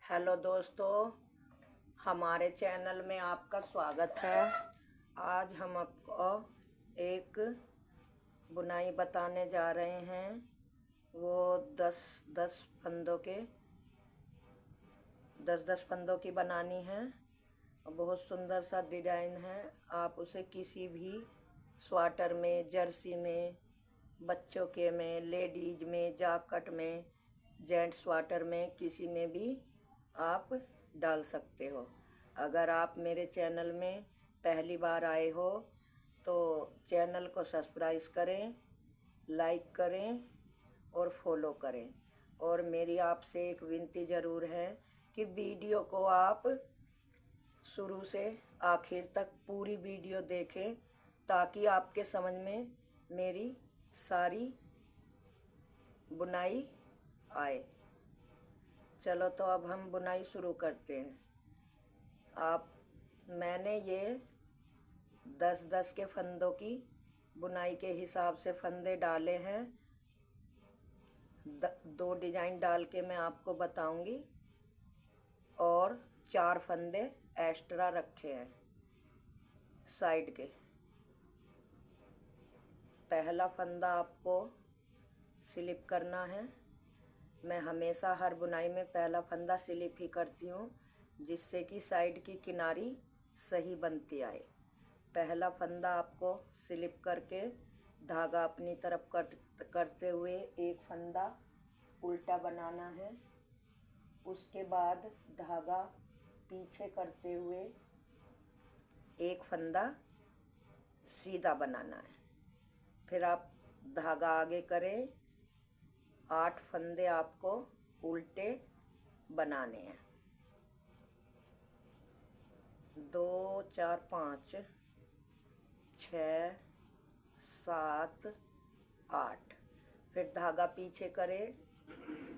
Hello दोस्तों, हमारे channel में आपका स्वागत है। आज हम आपको एक बुनाई बताने जा रहे हैं। वो 10 फंदों की बनानी है। बहुत सुंदर सा डिजाइन है। आप उसे किसी भी स्वेटर में, जर्सी में, बच्चों के में, लेडीज में, जैकेट में, जेंट्स स्वेटर में, किसी में भी आप डाल सकते हो। अगर आप मेरे चैनल में पहली बार आए हो तो चैनल को सब्सक्राइब करें, लाइक करें और फॉलो करें। और मेरी आपसे एक विनती ज़रूर है कि वीडियो को आप शुरू से आखिर तक पूरी वीडियो देखें ताकि आपके समझ में मेरी सारी बुनाई आए। चलो तो अब हम बुनाई शुरू करते हैं। मैंने ये 10 के फंदों की बुनाई के हिसाब से फंदे डाले हैं। 2 डिजाइन डाल के मैं आपको बताऊंगी और 4 फंदे एक्स्ट्रा रखे हैं साइड के। पहला फंदा आपको स्लिप करना है। मैं हमेशा हर बुनाई में पहला फंदा स्लिप ही करती हूँ जिससे कि साइड की किनारी सही बनती आए। पहला फंदा आपको स्लिप करके धागा अपनी तरफ करते हुए एक फंदा उल्टा बनाना है। उसके बाद धागा पीछे करते हुए एक फंदा सीधा बनाना है। फिर आप धागा आगे करें। 8 फंदे आपको उल्टे बनाने हैं। 2 4 5 6 7 8। फिर धागा पीछे करें,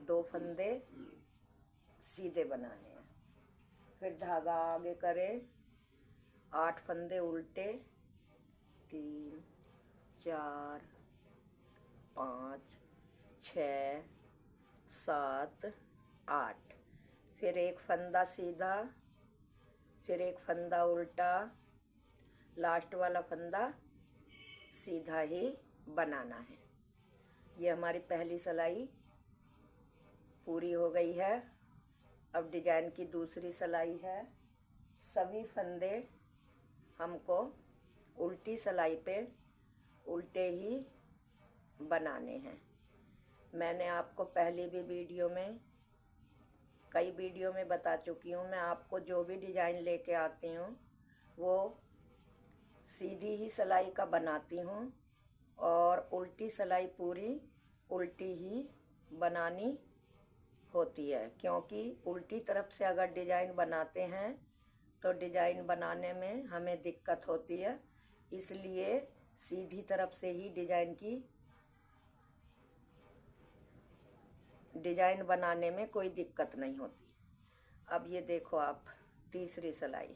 2 फंदे सीधे बनाने हैं। फिर धागा आगे करें, 8 फंदे उल्टे, 3 4 5 6 7 8। फिर एक फंदा सीधा, फिर एक फंदा उल्टा, लास्ट वाला फंदा सीधा ही बनाना है। ये हमारी पहली सिलाई पूरी हो गई है। अब डिजाइन की दूसरी सिलाई है। सभी फंदे हमको उल्टी सिलाई पे उल्टे ही बनाने हैं। मैंने आपको पहले भी कई वीडियो में बता चुकी हूँ। मैं आपको जो भी डिजाइन लेके आती हूँ वो सीधी ही सिलाई का बनाती हूँ और उल्टी सिलाई पूरी उल्टी ही बनानी होती है, क्योंकि उल्टी तरफ से अगर डिजाइन बनाते हैं तो डिजाइन बनाने में हमें दिक्कत होती है। इसलिए सीधी तरफ से ही डिजाइन बनाने में कोई दिक्कत नहीं होती। अब ये देखो आप, तीसरी सिलाई।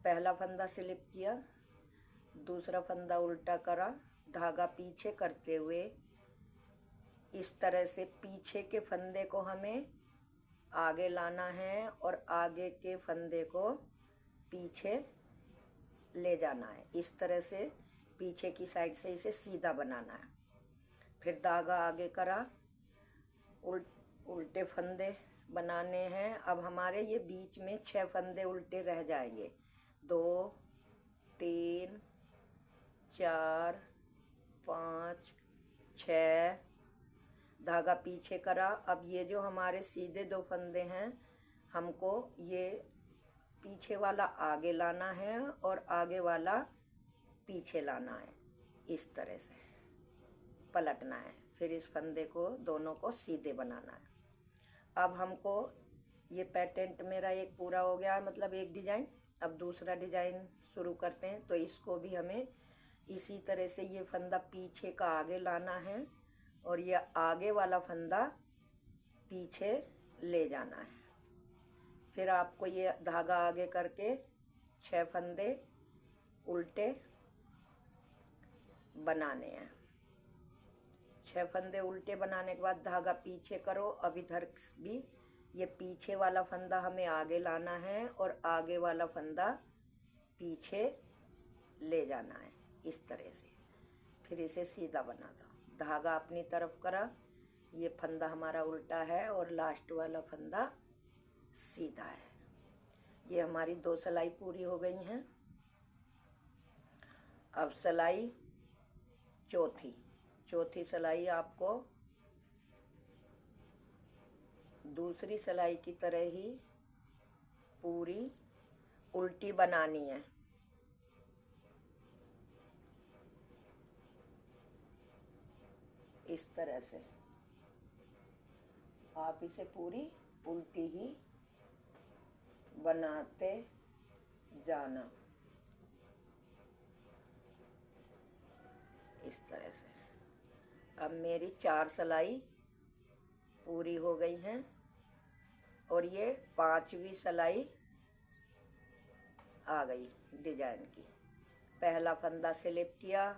पहला फंदा स्लिप किया, दूसरा फंदा उल्टा करा, धागा पीछे करते हुए इस तरह से पीछे के फंदे को हमें आगे लाना है और आगे के फंदे को पीछे ले जाना है। इस तरह से पीछे की साइड से इसे सीधा बनाना है। फिर धागा आगे करा, उल्टे फंदे बनाने हैं। अब हमारे ये बीच में 6 फंदे उल्टे रह जाएंगे। 2 3 4 5 6। धागा पीछे करा। अब ये जो हमारे सीधे 2 फंदे हैं, हमको ये पीछे वाला आगे लाना है और आगे वाला पीछे लाना है। इस तरह से पलटना है। फिर इस फंदे को दोनों को सीधे बनाना है। अब हमको ये पैटर्न मेरा एक पूरा हो गया है, मतलब एक डिजाइन। अब दूसरा डिजाइन शुरू करते हैं। तो इसको भी हमें इसी तरह से ये फंदा पीछे का आगे लाना है और ये आगे वाला फंदा पीछे ले जाना है। फिर आपको ये धागा आगे करके 6 फंदे उल्टे बनाने हैं। 6 फंदे उल्टे बनाने के बाद धागा पीछे करो। अब इधर भी ये पीछे वाला फंदा हमें आगे लाना है और आगे वाला फंदा पीछे ले जाना है, इस तरह से। फिर इसे सीधा बना दो, धागा अपनी तरफ करा, ये फंदा हमारा उल्टा है और लास्ट वाला फंदा सीधा है। ये हमारी 2 सिलाई पूरी हो गई हैं। अब सिलाई चौथी सिलाई आपको दूसरी सिलाई की तरह ही पूरी उल्टी बनानी है। इस तरह से आप इसे पूरी उल्टी ही बनाते जाना, इस तरह से। अब मेरी 4 सिलाई पूरी हो गई हैं और ये 5वीं सिलाई आ गई डिजाइन की। पहला फंदा स्लिप किया,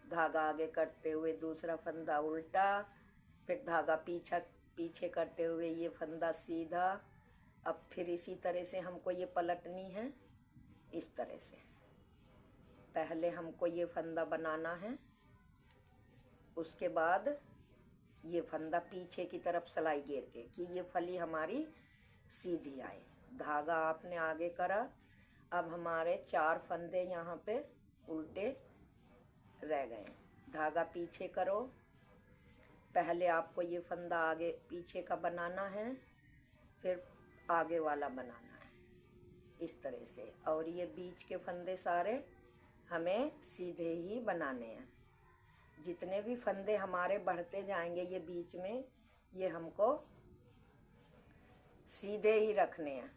धागा आगे करते हुए दूसरा फंदा उल्टा, फिर धागा पीछे करते हुए ये फंदा सीधा। अब फिर इसी तरह से हमको ये पलटनी है, इस तरह से। पहले हमको ये फंदा बनाना है, उसके बाद ये फंदा पीछे की तरफ सिलाई घेर के कि ये फली हमारी सीधी आए। धागा आपने आगे करा, अब हमारे 4 फंदे यहाँ पे उल्टे रह गए। धागा पीछे करो, पहले आपको ये फंदा आगे पीछे का बनाना है, फिर आगे वाला बनाना है, इस तरह से। और ये बीच के फंदे सारे हमें सीधे ही बनाने हैं। जितने भी फंदे हमारे बढ़ते जाएंगे ये बीच में, ये हमको सीधे ही रखने हैं।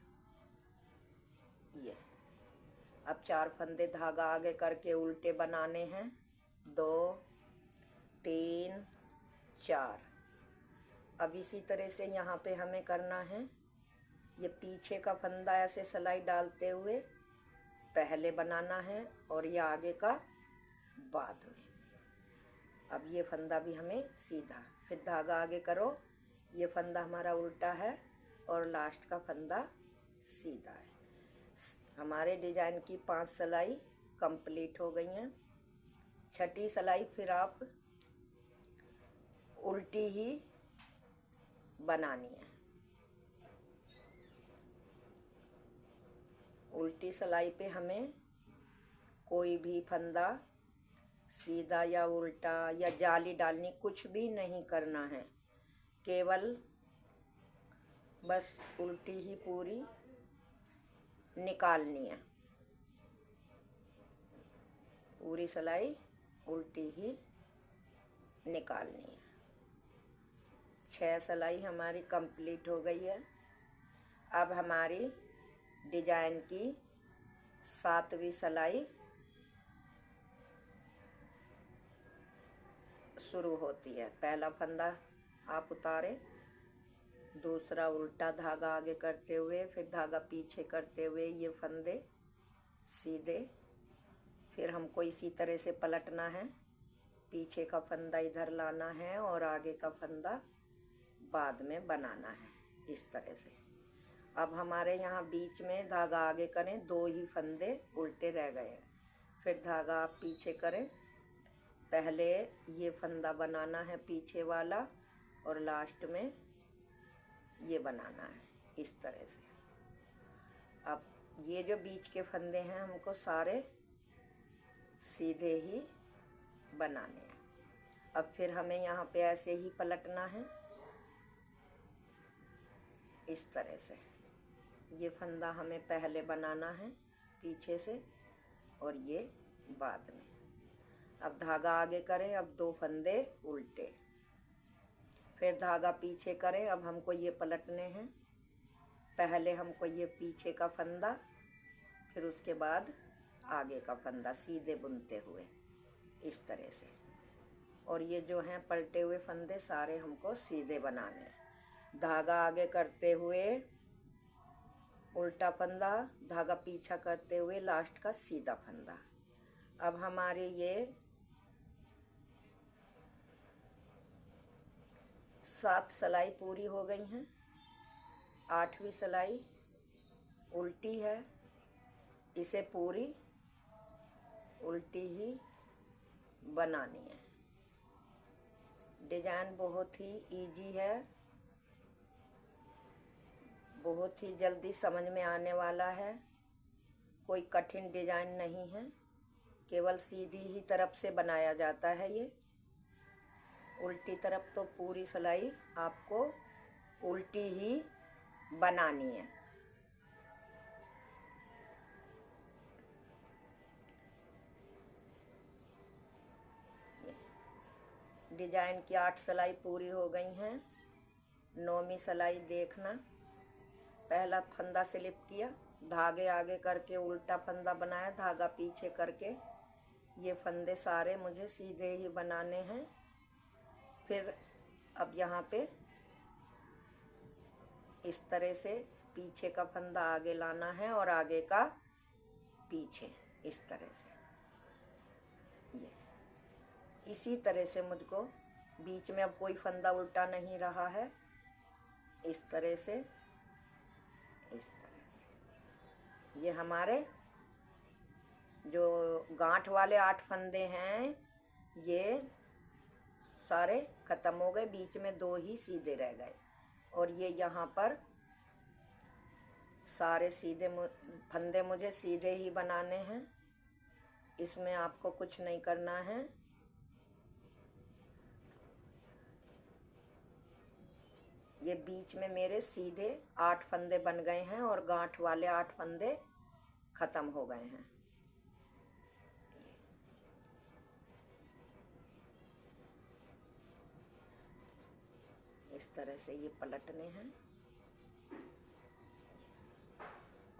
ये अब 4 फंदे धागा आगे करके उल्टे बनाने हैं, 2 3 4। अब इसी तरह से यहाँ पे हमें करना है, ये पीछे का फंदा ऐसे सिलाई डालते हुए पहले बनाना है और ये आगे का बाद में। अब ये फंदा भी हमें सीधा, फिर धागा आगे करो, ये फंदा हमारा उल्टा है और लास्ट का फंदा सीधा है। हमारे डिजाइन की 5 सिलाई कंप्लीट हो गई हैं। 6ठी सिलाई फिर आप उल्टी ही बनानी है। उल्टी सिलाई पे हमें कोई भी फंदा सीधा या उल्टा या जाली डालनी कुछ भी नहीं करना है, केवल बस उल्टी ही पूरी निकालनी है। पूरी सिलाई उल्टी ही निकालनी है। 6 सिलाई हमारी कंप्लीट हो गई है। अब हमारी डिजाइन की 7वीं सिलाई शुरू होती है। पहला फंदा आप उतारे, दूसरा उल्टा धागा आगे करते हुए, फिर धागा पीछे करते हुए ये फंदे सीधे। फिर हमको इसी तरह से पलटना है, पीछे का फंदा इधर लाना है और आगे का फंदा बाद में बनाना है, इस तरह से। अब हमारे यहाँ बीच में धागा आगे करें, 2 ही फंदे उल्टे रह गए हैं। फिर धागा आप पीछे करें, पहले ये फंदा बनाना है पीछे वाला और लास्ट में ये बनाना है, इस तरह से। अब ये जो बीच के फंदे हैं हमको सारे सीधे ही बनाने हैं। अब फिर हमें यहाँ पे ऐसे ही पलटना है, इस तरह से। ये फंदा हमें पहले बनाना है पीछे से और ये बाद में। अब धागा आगे करें, अब 2 फंदे उल्टे, फिर धागा पीछे करें। अब हमको ये पलटने हैं, पहले हमको ये पीछे का फंदा, फिर उसके बाद आगे का फंदा सीधे बुनते हुए, इस तरह से। और ये जो हैं पलटे हुए फंदे सारे हमको सीधे बनाने हैं। धागा आगे करते हुए उल्टा फंदा, धागा पीछा करते हुए लास्ट का सीधा फंदा। अब हमारे ये 7 सिलाई पूरी हो गई हैं। 8वीं सिलाई उल्टी है, इसे पूरी उल्टी ही बनानी है। डिजाइन बहुत ही इजी है, बहुत ही जल्दी समझ में आने वाला है, कोई कठिन डिजाइन नहीं है, केवल सीधी ही तरफ से बनाया जाता है ये। उल्टी तरफ तो पूरी सिलाई आपको उल्टी ही बनानी है। डिजाइन की 8 सिलाई पूरी हो गई हैं। 9वीं सिलाई देखना, पहला फंदा स्लिप किया, धागे आगे करके उल्टा फंदा बनाया, धागा पीछे करके ये फंदे सारे मुझे सीधे ही बनाने हैं। फिर अब यहाँ पे इस तरह से पीछे का फंदा आगे लाना है और आगे का पीछे, इस तरह से। ये इसी तरह से मुझको बीच में अब कोई फंदा उल्टा नहीं रहा है, इस तरह से, इस तरह से। ये हमारे जो गांठ वाले 8 फंदे हैं ये सारे ख़त्म हो गए, बीच में 2 ही सीधे रह गए। और ये यहाँ पर सारे सीधे फंदे मुझे सीधे ही बनाने हैं, इसमें आपको कुछ नहीं करना है। ये बीच में मेरे सीधे 8 फंदे बन गए हैं और गांठ वाले 8 फंदे ख़त्म हो गए हैं। इस तरह से ये पलटने हैं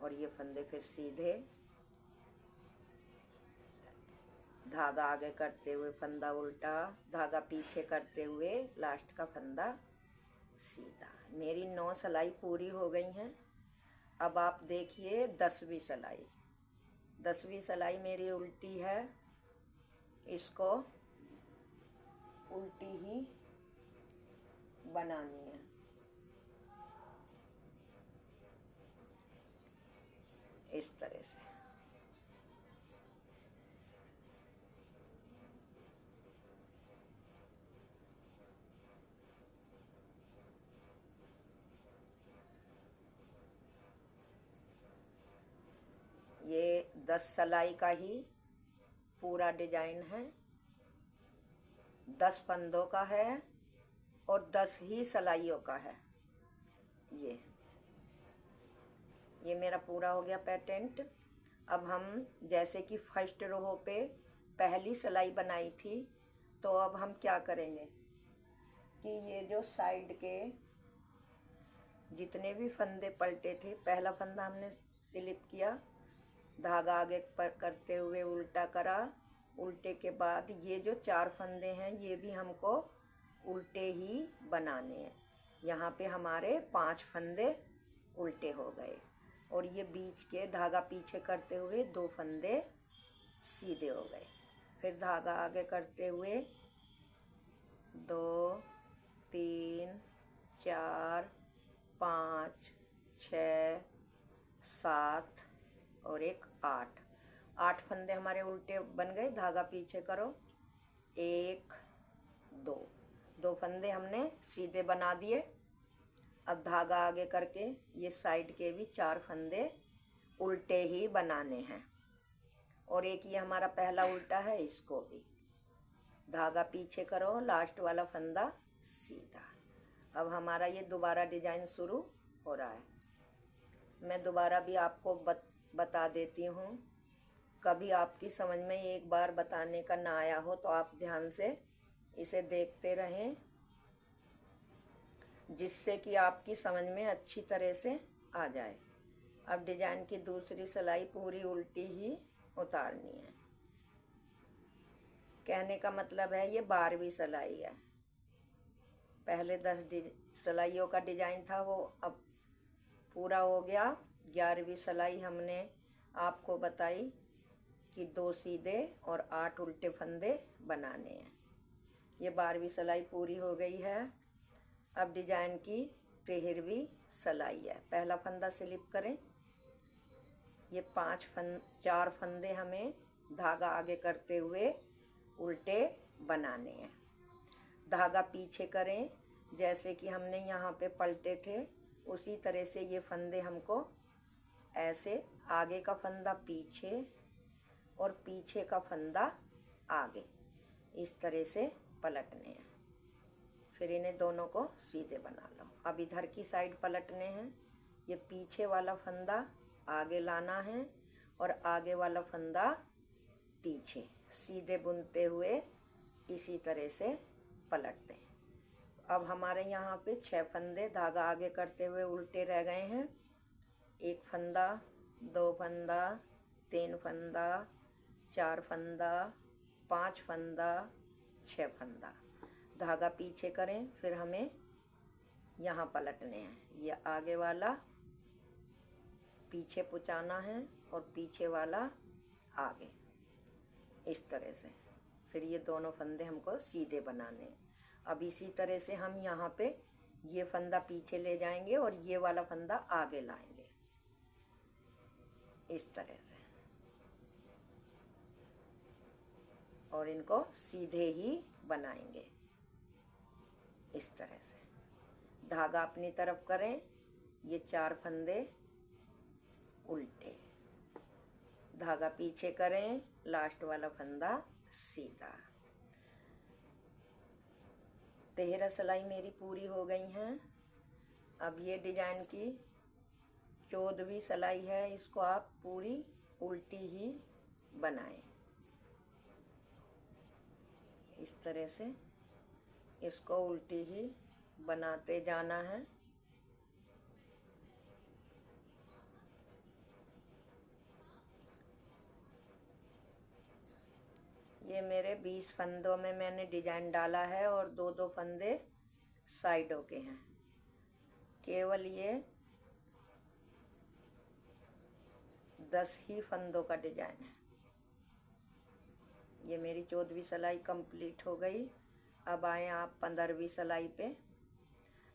और ये फंदे फिर सीधे, धागा आगे करते हुए फंदा उल्टा, धागा पीछे करते हुए लास्ट का फंदा सीधा। मेरी 9 सिलाई पूरी हो गई हैं। अब आप देखिए 10वीं सिलाई। 10वीं सिलाई मेरी उल्टी है, इसको उल्टी ही बनानी है। इस तरह से ये 10 सिलाई का ही पूरा डिजाइन है, 10 फंदों का है और 10 ही सिलाइयों का है। ये मेरा पूरा हो गया पैटर्न। अब हम जैसे कि फर्स्ट रो पे पहली सिलाई बनाई थी, तो अब हम क्या करेंगे कि ये जो साइड के जितने भी फंदे पलटे थे, पहला फंदा हमने स्लिप किया, धागा आगे पर करते हुए उल्टा करा, उल्टे के बाद ये जो 4 फंदे हैं ये भी हमको उल्टे ही बनाने हैं। यहाँ पे हमारे 5 फंदे उल्टे हो गए और ये बीच के धागा पीछे करते हुए 2 फंदे सीधे हो गए। फिर धागा आगे करते हुए 2 3 4 5 6 7 और एक 8 फंदे हमारे उल्टे बन गए। धागा पीछे करो, 1 2 फंदे हमने सीधे बना दिए। अब धागा आगे करके ये साइड के भी 4 फंदे उल्टे ही बनाने हैं और एक ये हमारा पहला उल्टा है, इसको भी धागा पीछे करो, लास्ट वाला फंदा सीधा। अब हमारा ये दोबारा डिजाइन शुरू हो रहा है। मैं दोबारा भी आपको बता देती हूँ, कभी आपकी समझ में एक बार बताने का ना आया हो तो आप ध्यान से इसे देखते रहें, जिससे कि आपकी समझ में अच्छी तरह से आ जाए। अब डिजाइन की दूसरी सिलाई पूरी उल्टी ही उतारनी है। कहने का मतलब है ये 12वीं सिलाई है। पहले 10 सिलाइयों का डिजाइन था, वो अब पूरा हो गया। 11वीं सिलाई हमने आपको बताई कि 2 सीधे और 8 उल्टे फंदे बनाने हैं। ये 12वीं सिलाई पूरी हो गई है। अब डिजाइन की 13वीं सिलाई है। पहला फंदा स्लिप करें, ये 4 फंदे हमें धागा आगे करते हुए उल्टे बनाने हैं। धागा पीछे करें, जैसे कि हमने यहाँ पे पलटे थे उसी तरह से ये फंदे हमको ऐसे आगे का फंदा पीछे और पीछे का फंदा आगे इस तरह से पलटने हैं। फिर इन्हें दोनों को सीधे बना लो। अब इधर की साइड पलटने हैं। ये पीछे वाला फंदा आगे लाना है और आगे वाला फंदा पीछे, सीधे बुनते हुए इसी तरह से पलटते हैं। अब हमारे यहाँ पे 6 फंदे धागा आगे करते हुए उल्टे रह गए हैं। 1 फंदा, 2 फंदा, 3 फंदा, 4 फंदा, 5 फंदा, 6 फंदा। धागा पीछे करें, फिर हमें यहाँ पलटने हैं। ये आगे वाला पीछे पुचाना है और पीछे वाला आगे इस तरह से। फिर ये दोनों फंदे हमको सीधे बनाने हैं। अब इसी तरह से हम यहाँ पे ये फंदा पीछे ले जाएंगे और ये वाला फंदा आगे लाएंगे इस तरह से, और इनको सीधे ही बनाएंगे इस तरह से। धागा अपनी तरफ करें, ये 4 फंदे उल्टे, धागा पीछे करें, लास्ट वाला फंदा सीधा। 13 सिलाई मेरी पूरी हो गई हैं। अब ये डिजाइन की 14वीं सिलाई है, इसको आप पूरी उल्टी ही बनाएं इस तरह से। इसको उल्टी ही बनाते जाना है। ये मेरे 20 फंदों में मैंने डिजाइन डाला है और 2-2 फंदे साइडों के हैं। केवल ये 10 ही फंदों का डिजाइन है। ये मेरी 14वीं सिलाई कंप्लीट हो गई। अब आए आप 15वीं सिलाई पे।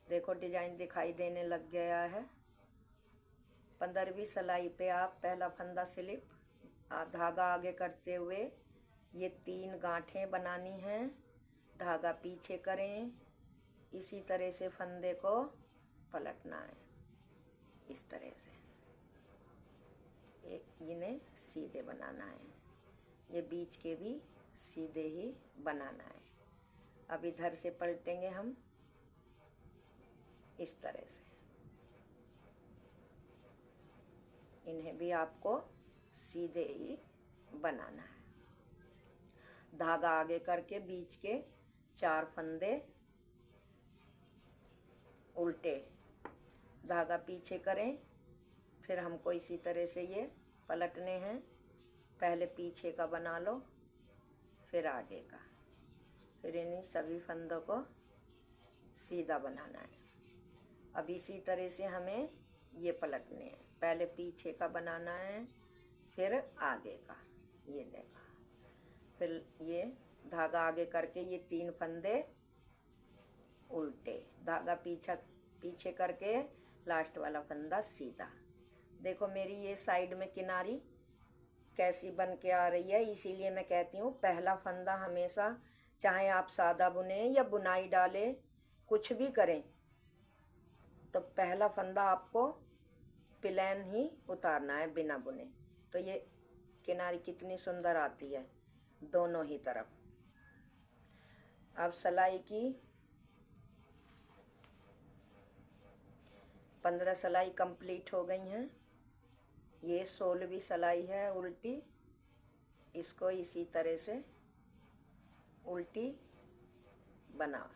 देखो डिजाइन दिखाई देने लग गया है। 15वीं सिलाई पे आप पहला फंदा स्लिप, धागा आगे करते हुए ये 3 गांठें बनानी हैं। धागा पीछे करें, इसी तरह से फंदे को पलटना है इस तरह से। इन्हें सीधे बनाना है, ये बीच के भी सीधे ही बनाना है। अब इधर से पलटेंगे हम इस तरह से। इन्हें भी आपको सीधे ही बनाना है। धागा आगे करके बीच के 4 फंदे उल्टे, धागा पीछे करें, फिर हमको इसी तरह से ये पलटने हैं। पहले पीछे का बना लो, फिर आगे का, फिर इन्हीं सभी फंदों को सीधा बनाना है। अब इसी तरह से हमें ये पलटने हैं। पहले पीछे का बनाना है, फिर आगे का, ये देखा। फिर ये धागा आगे करके ये 3 फंदे उल्टे, धागा पीछे करके लास्ट वाला फंदा सीधा। देखो मेरी ये साइड में किनारी कैसी बन के आ रही है। इसीलिए मैं कहती हूँ पहला फंदा हमेशा, चाहे आप सादा बुने या बुनाई डालें, कुछ भी करें, तो पहला फंदा आपको प्लेन ही उतारना है बिना बुने। तो ये किनारी कितनी सुंदर आती है दोनों ही तरफ। अब सिलाई की 15 सिलाई कंप्लीट हो गई हैं। ये 16वीं सिलाई है उल्टी। इसको इसी तरह से उल्टी बना,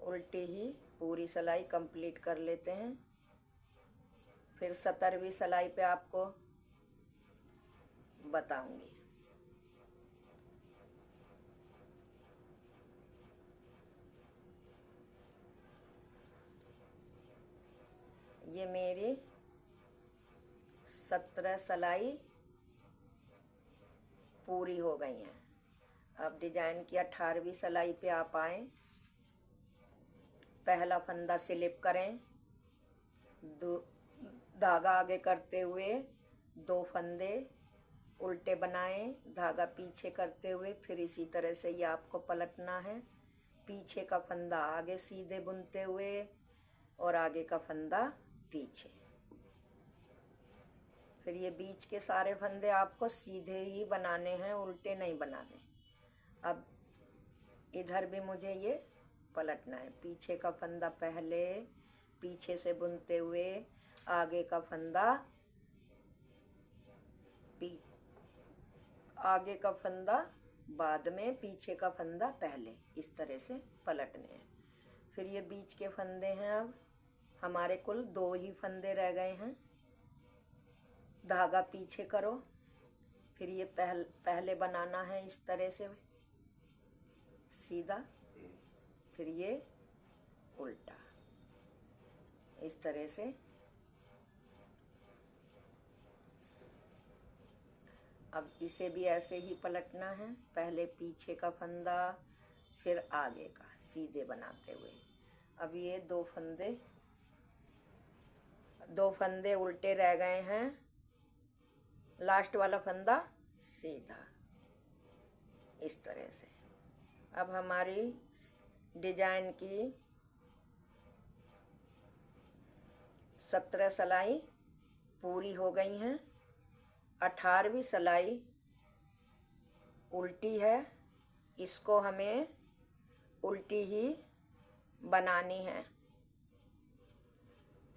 उल्टी ही पूरी सिलाई कंप्लीट कर लेते हैं। फिर 17वीं सिलाई पे आपको बताऊंगी। ये मेरी 17 सिलाई पूरी हो गई हैं। अब डिजाइन की 18वीं सिलाई पे आप आए। पहला फंदा स्लिप करें, धागा आगे करते हुए 2 फंदे उल्टे बनाएं, धागा पीछे करते हुए फिर इसी तरह से ये आपको पलटना है। पीछे का फंदा आगे सीधे बुनते हुए और आगे का फंदा पीछे। फिर ये बीच के सारे फंदे आपको सीधे ही बनाने हैं, उल्टे नहीं बनाने। अब इधर भी मुझे ये पलटना है। पीछे का फंदा पहले पीछे से बुनते हुए, आगे का फंदा आगे का फंदा बाद में, पीछे का फंदा पहले, इस तरह से पलटने हैं। फिर ये बीच के फंदे हैं। अब हमारे कुल 2 ही फंदे रह गए हैं। धागा पीछे करो, फिर ये पहले बनाना है इस तरह से सीधा, फिर ये उल्टा, इस तरह से। अब इसे भी ऐसे ही पलटना है, पहले पीछे का फंदा फिर आगे का सीधे बनाते हुए। अब ये 2 फंदे उल्टे रह गए हैं, लास्ट वाला फंदा सीधा, इस तरह से। अब हमारी डिजाइन की 17 सिलाई पूरी हो गई हैं। 18वीं सिलाई उल्टी है, इसको हमें उल्टी ही बनानी है,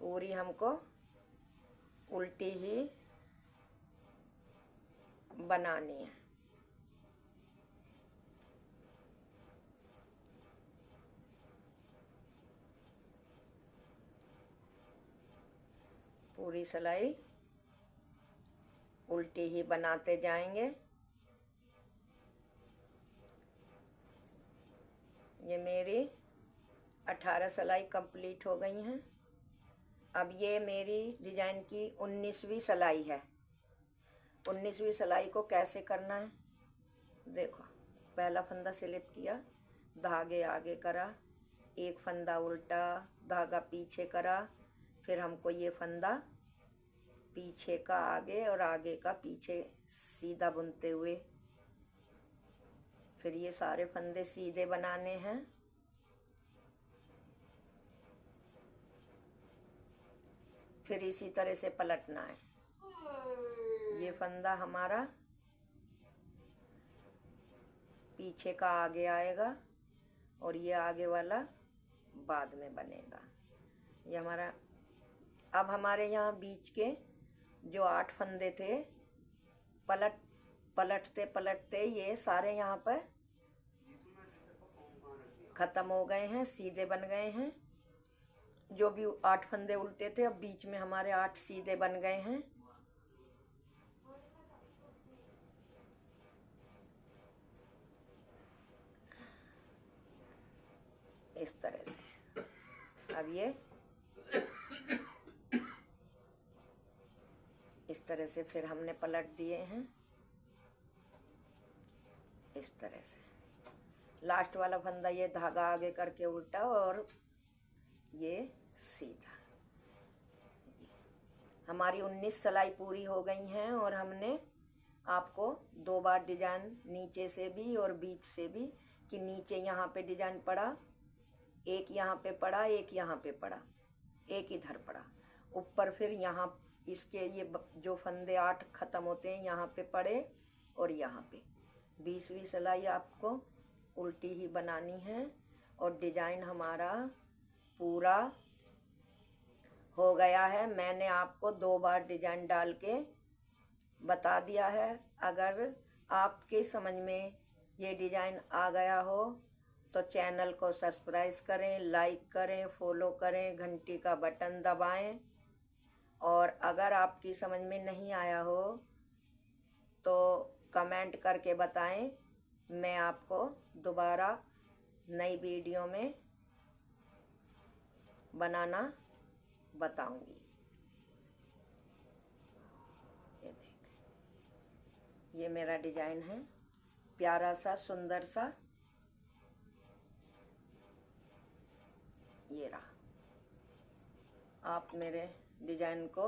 पूरी हमको उल्टी ही बनानी है। पूरी सिलाई उल्टी ही बनाते जाएंगे। ये मेरी 18 सिलाई कंप्लीट हो गई हैं। अब ये मेरी डिजाइन की 19वीं सिलाई है। 19वीं सिलाई को कैसे करना है देखो। पहला फंदा स्लिप किया, धागे आगे करा, एक फंदा उल्टा, धागा पीछे करा, फिर हमको ये फंदा पीछे का आगे और आगे का पीछे सीधा बुनते हुए, फिर ये सारे फंदे सीधे बनाने हैं। फिर इसी तरह से पलटना है। ये फंदा हमारा पीछे का आगे आएगा और ये आगे वाला बाद में बनेगा। ये हमारा, अब हमारे यहाँ बीच के जो 8 फंदे थे, पलटते पलटते ये सारे यहाँ पर ख़त्म हो गए हैं, सीधे बन गए हैं। जो भी 8 फंदे उल्टे थे, अब बीच में हमारे 8 सीधे बन गए हैं। इस तरह से अब ये इस तरह से फिर हमने पलट दिए हैं, इस तरह से। लास्ट वाला फंदा ये धागा आगे करके उल्टा और ये सीधा। हमारी 19 सिलाई पूरी हो गई हैं और हमने आपको 2 बार डिजाइन नीचे से भी और बीच से भी, कि नीचे यहाँ पे डिजाइन पड़ा, एक यहाँ पे पड़ा, एक यहाँ पे पड़ा, एक इधर पड़ा, ऊपर फिर यहाँ इसके ये जो फंदे 8 ख़त्म होते हैं यहाँ पे पड़े और यहाँ पे 20वीं सिलाई आपको उल्टी ही बनानी है। और डिजाइन हमारा पूरा हो गया है। मैंने आपको 2 बार डिजाइन डाल के बता दिया है। अगर आपके समझ में ये डिजाइन आ गया हो तो चैनल को सब्सक्राइब करें, लाइक करें, फॉलो करें, घंटी का बटन दबाएं। और अगर आपकी समझ में नहीं आया हो तो कमेंट करके बताएं, मैं आपको दोबारा नई वीडियो में बनाना बताऊंगी। ये देख, ये मेरा डिजाइन है, प्यारा सा सुंदर सा। ये रहा। आप मेरे डिज़ाइन को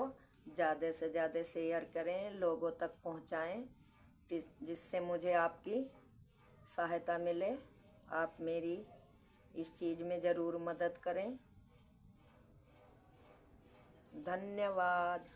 ज़्यादा से ज़्यादा शेयर करें, लोगों तक पहुंचाएं, जिससे मुझे आपकी सहायता मिले। आप मेरी इस चीज़ में ज़रूर मदद करें। धन्यवाद।